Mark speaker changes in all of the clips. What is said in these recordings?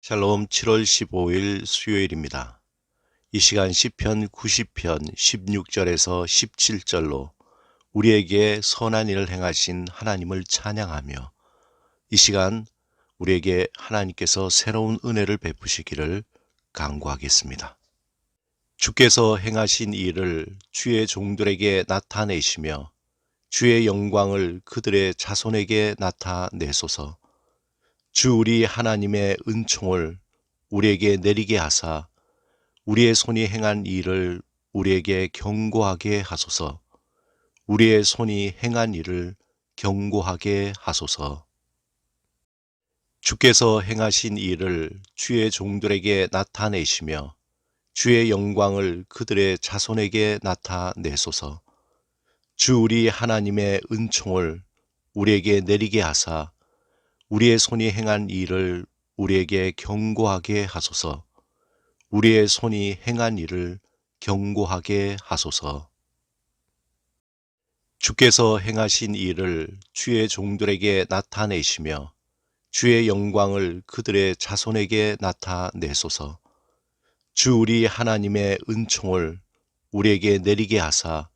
Speaker 1: 샬롬 7월 15일 수요일입니다. 이 시간 시편 90편 16절에서 17절로 우리에게 선한 일을 행하신 하나님을 찬양하며 이 시간 우리에게 하나님께서 새로운 은혜를 베푸시기를 간구하겠습니다. 주께서 행하신 일을 주의 종들에게 나타내시며 주의 영광을 그들의 자손에게 나타내소서. 주 우리 하나님의 은총을 우리에게 내리게 하사 우리의 손이 행한 일을 우리에게 경고하게 하소서. 우리의 손이 행한 일을 경고하게 하소서. 주께서 행하신 일을 주의 종들에게 나타내시며 주의 영광을 그들의 자손에게 나타내소서. 주 우리 하나님의 은총을 우리에게 내리게 하사 우리의 손이 행한 일을 우리에게 경고하게 하소서. 우리의 손이 행한 일을 경고하게 하소서. 주께서 행하신 일을 주의 종들에게 나타내시며 주의 영광을 그들의 자손에게 나타내소서. 주 우리 하나님의 은총을 우리에게 내리게 하사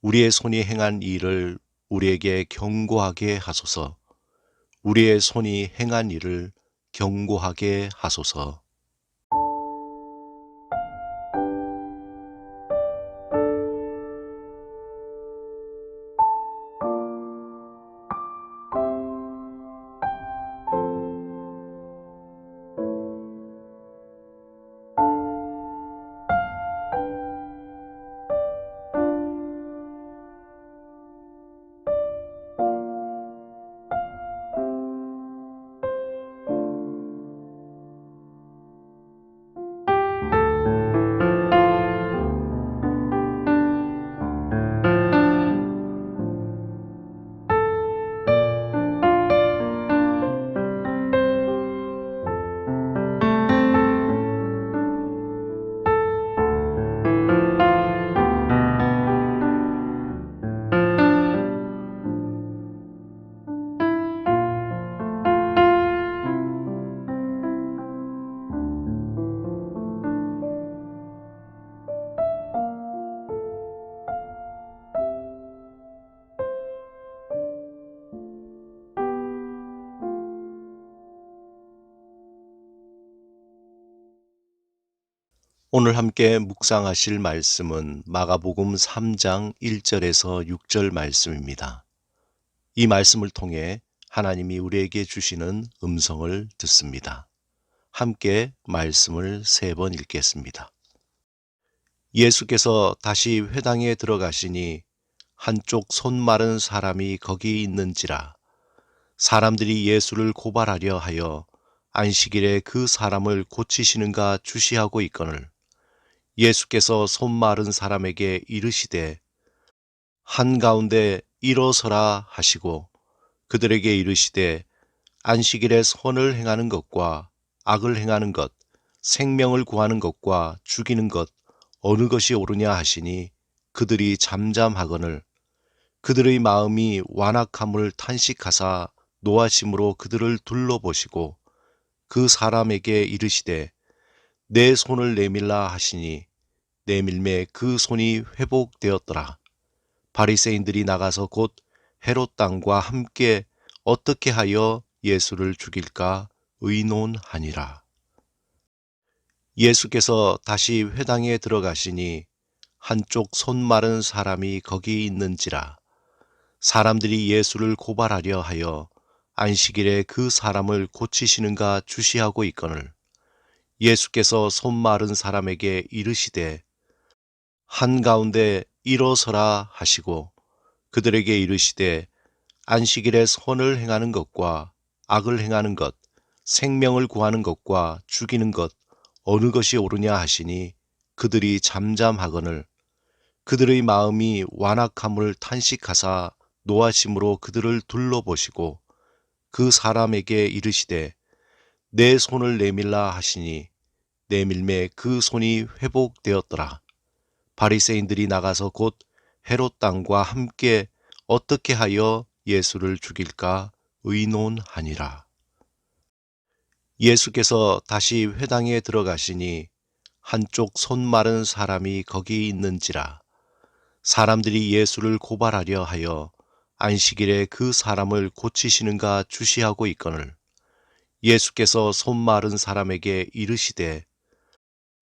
Speaker 1: 우리의 손이 행한 일을 우리에게 경고하게 하소서. 우리의 손이 행한 일을 경고하게 하소서. 오늘 함께 묵상하실 말씀은 마가복음 3장 1절에서 6절 말씀입니다. 이 말씀을 통해 하나님이 우리에게 주시는 음성을 듣습니다. 함께 말씀을 3번 읽겠습니다. 예수께서 다시 회당에 들어가시니 한쪽 손 마른 사람이 거기 있는지라. 사람들이 예수를 고발하려 하여 안식일에 그 사람을 고치시는가 주시하고 있거늘 예수께서 손 마른 사람에게 이르시되 한가운데 일어서라 하시고 그들에게 이르시되 안식일에 선을 행하는 것과 악을 행하는 것, 생명을 구하는 것과 죽이는 것 어느 것이 옳으냐 하시니 그들이 잠잠하거늘 그들의 마음이 완악함을 탄식하사 노하심으로 그들을 둘러보시고 그 사람에게 이르시되 내 손을 내밀라 하시니 내밀매 그 손이 회복되었더라. 바리새인들이 나가서 곧 헤롯 당과 함께 어떻게 하여 예수를 죽일까 의논하니라. 예수께서 다시 회당에 들어가시니 한쪽 손 마른 사람이 거기 있는지라. 사람들이 예수를 고발하려 하여 안식일에 그 사람을 고치시는가 주시하고 있거늘 예수께서 손 마른 사람에게 이르시되 한가운데 일어서라 하시고 그들에게 이르시되 안식일에 선을 행하는 것과 악을 행하는 것, 생명을 구하는 것과 죽이는 것 어느 것이 옳으냐 하시니 그들이 잠잠하거늘 그들의 마음이 완악함을 탄식하사 노하심으로 그들을 둘러보시고 그 사람에게 이르시되 내 손을 내밀라 하시니 내밀매 그 손이 회복되었더라. 바리새인들이 나가서 곧 헤롯 당과 함께 어떻게 하여 예수를 죽일까 의논하니라. 예수께서 다시 회당에 들어가시니 한쪽 손 마른 사람이 거기 있는지라. 사람들이 예수를 고발하려 하여 안식일에 그 사람을 고치시는가 주시하고 있거늘 예수께서 손 마른 사람에게 이르시되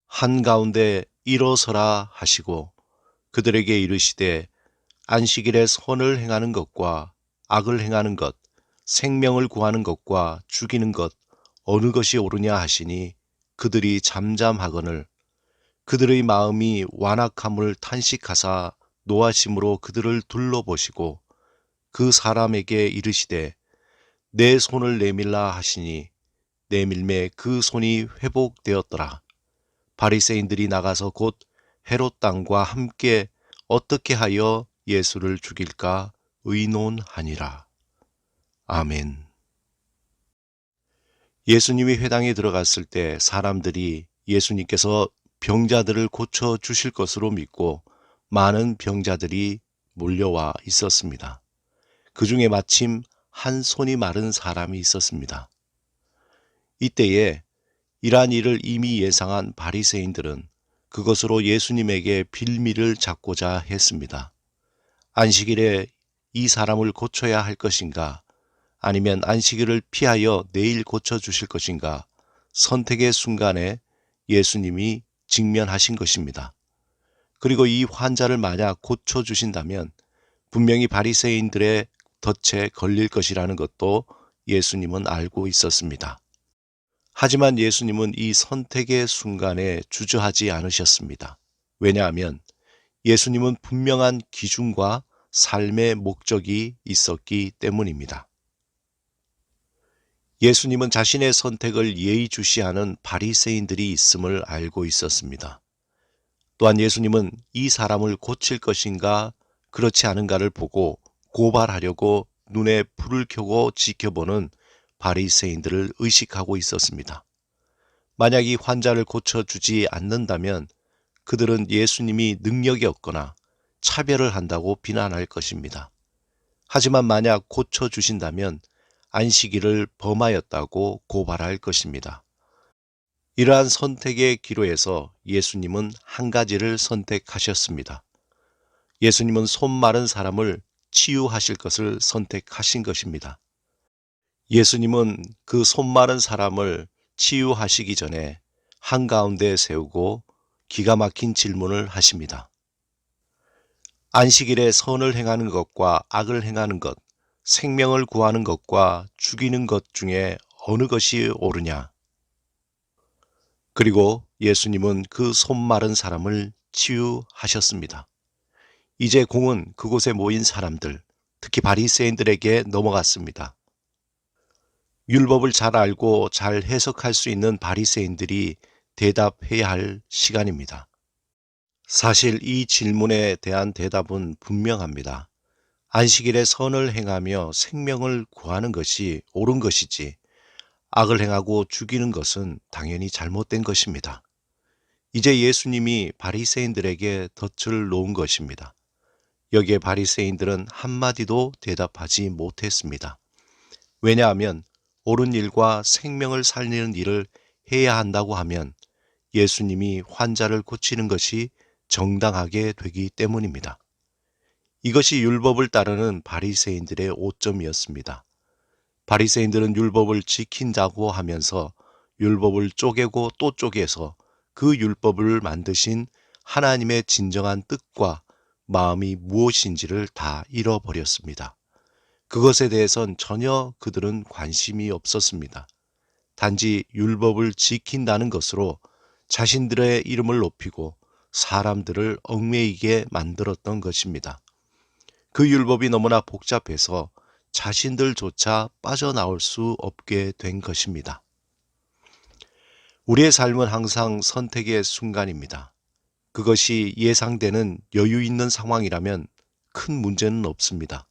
Speaker 1: 한가운데 일어서라 하시고 그들에게 이르시되 안식일에 선을 행하는 것과 악을 행하는 것, 생명을 구하는 것과 죽이는 것 어느 것이 옳으냐 하시니 그들이 잠잠하거늘 그들의 마음이 완악함을 탄식하사 노하심으로 그들을 둘러보시고 그 사람에게 이르시되 내 손을 내밀라 하시니 내밀매 그 손이 회복되었더라. 바리새인들이 나가서 곧 헤롯 땅과 함께 어떻게 하여 예수를 죽일까 의논하니라. 아멘. 예수님이 회당에 들어갔을 때 사람들이 예수님께서 병자들을 고쳐 주실 것으로 믿고 많은 병자들이 몰려와 있었습니다. 그 중에 마침 한 손이 마른 사람이 있었습니다. 이때에 이러한 일을 이미 예상한 바리새인들은 그것으로 예수님에게 빌미를 잡고자 했습니다. 안식일에 이 사람을 고쳐야 할 것인가? 아니면 안식일을 피하여 내일 고쳐주실 것인가? 선택의 순간에 예수님이 직면하신 것입니다. 그리고 이 환자를 만약 고쳐주신다면 분명히 바리새인들의 덫에 걸릴 것이라는 것도 예수님은 알고 있었습니다. 하지만 예수님은 이 선택의 순간에 주저하지 않으셨습니다. 왜냐하면 예수님은 분명한 기준과 삶의 목적이 있었기 때문입니다. 예수님은 자신의 선택을 예의주시하는 바리새인들이 있음을 알고 있었습니다. 또한 예수님은 이 사람을 고칠 것인가 그렇지 않은가를 보고 고발하려고 눈에 불을 켜고 지켜보는 바리새인들을 의식하고 있었습니다. 만약 이 환자를 고쳐주지 않는다면 그들은 예수님이 능력이 없거나 차별을 한다고 비난할 것입니다. 하지만 만약 고쳐주신다면 안식일을 범하였다고 고발할 것입니다. 이러한 선택의 기로에서 예수님은 한 가지를 선택하셨습니다. 예수님은 손 마른 사람을 치유하실 것을 선택하신 것입니다. 예수님은 그 손 마른 사람을 치유하시기 전에 한가운데 세우고 기가 막힌 질문을 하십니다. 안식일에 선을 행하는 것과 악을 행하는 것, 생명을 구하는 것과 죽이는 것 중에 어느 것이 옳으냐? 그리고 예수님은 그 손 마른 사람을 치유하셨습니다. 이제 공은 그곳에 모인 사람들, 특히 바리새인들에게 넘어갔습니다. 율법을 잘 알고 잘 해석할 수 있는 바리새인들이 대답해야 할 시간입니다. 사실 이 질문에 대한 대답은 분명합니다. 안식일에 선을 행하며 생명을 구하는 것이 옳은 것이지 악을 행하고 죽이는 것은 당연히 잘못된 것입니다. 이제 예수님이 바리새인들에게 덫을 놓은 것입니다. 여기에 바리새인들은 한마디도 대답하지 못했습니다. 왜냐하면 옳은 일과 생명을 살리는 일을 해야 한다고 하면 예수님이 환자를 고치는 것이 정당하게 되기 때문입니다. 이것이 율법을 따르는 바리새인들의 오점이었습니다. 바리새인들은 율법을 지킨다고 하면서 율법을 쪼개고 또 쪼개서 그 율법을 만드신 하나님의 진정한 뜻과 마음이 무엇인지를 다 잃어버렸습니다. 그것에 대해선 전혀 그들은 관심이 없었습니다. 단지 율법을 지킨다는 것으로 자신들의 이름을 높이고 사람들을 얽매이게 만들었던 것입니다. 그 율법이 너무나 복잡해서 자신들조차 빠져나올 수 없게 된 것입니다. 우리의 삶은 항상 선택의 순간입니다. 그것이 예상되는 여유 있는 상황이라면 큰 문제는 없습니다.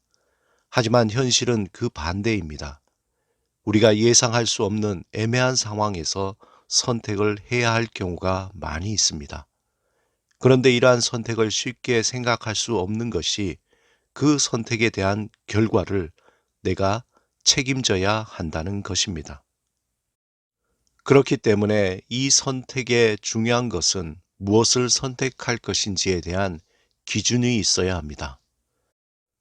Speaker 1: 하지만 현실은 그 반대입니다. 우리가 예상할 수 없는 애매한 상황에서 선택을 해야 할 경우가 많이 있습니다. 그런데 이러한 선택을 쉽게 생각할 수 없는 것이 그 선택에 대한 결과를 내가 책임져야 한다는 것입니다. 그렇기 때문에 이 선택의 중요한 것은 무엇을 선택할 것인지에 대한 기준이 있어야 합니다.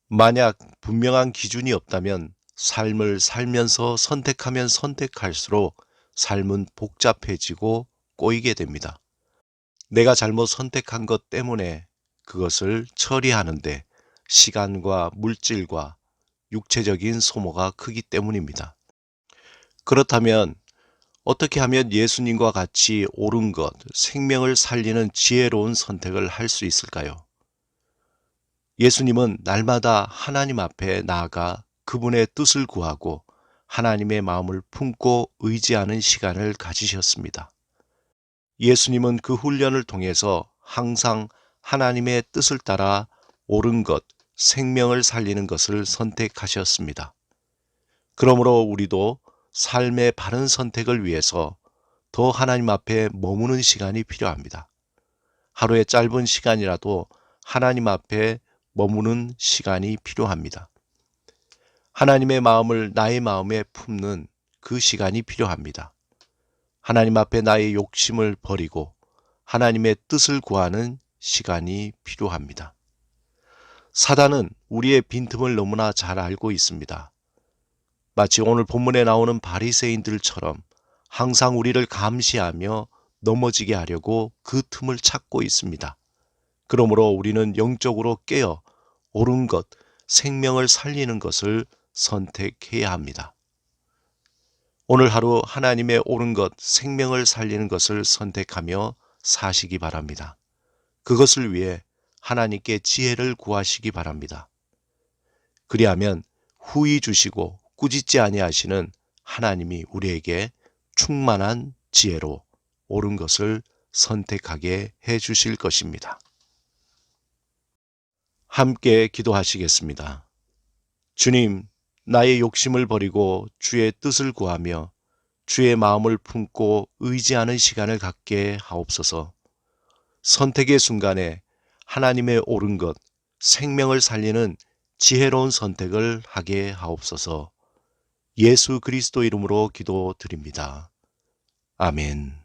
Speaker 1: 만약 분명한 기준이 없다면 삶을 살면서 선택하면 선택할수록 삶은 복잡해지고 꼬이게 됩니다. 내가 잘못 선택한 것 때문에 그것을 처리하는데 시간과 물질과 육체적인 소모가 크기 때문입니다. 그렇다면 어떻게 하면 예수님과 같이 옳은 것, 생명을 살리는 지혜로운 선택을 할 수 있을까요? 예수님은 날마다 하나님 앞에 나아가 그분의 뜻을 구하고 하나님의 마음을 품고 의지하는 시간을 가지셨습니다. 예수님은 그 훈련을 통해서 항상 하나님의 뜻을 따라 옳은 것, 생명을 살리는 것을 선택하셨습니다. 그러므로 우리도 삶의 바른 선택을 위해서 더 하나님 앞에 머무는 시간이 필요합니다. 하루의 짧은 시간이라도 하나님 앞에 머무는 시간이 필요합니다. 하나님의 마음을 나의 마음에 품는 그 시간이 필요합니다. 하나님 앞에 나의 욕심을 버리고 하나님의 뜻을 구하는 시간이 필요합니다. 사단은 우리의 빈틈을 너무나 잘 알고 있습니다. 마치 오늘 본문에 나오는 바리새인들처럼 항상 우리를 감시하며 넘어지게 하려고 그 틈을 찾고 있습니다. 그러므로 우리는 영적으로 깨어 옳은 것, 생명을 살리는 것을 선택해야 합니다. 오늘 하루 하나님의 옳은 것, 생명을 살리는 것을 선택하며 사시기 바랍니다. 그것을 위해 하나님께 지혜를 구하시기 바랍니다. 그리하면 후히 주시고 꾸짖지 아니하시는 하나님이 우리에게 충만한 지혜로 옳은 것을 선택하게 해 주실 것입니다. 함께 기도하시겠습니다. 주님, 나의 욕심을 버리고 주의 뜻을 구하며 주의 마음을 품고 의지하는 시간을 갖게 하옵소서. 선택의 순간에 하나님의 옳은 것, 생명을 살리는 지혜로운 선택을 하게 하옵소서. 예수 그리스도 이름으로 기도드립니다. 아멘.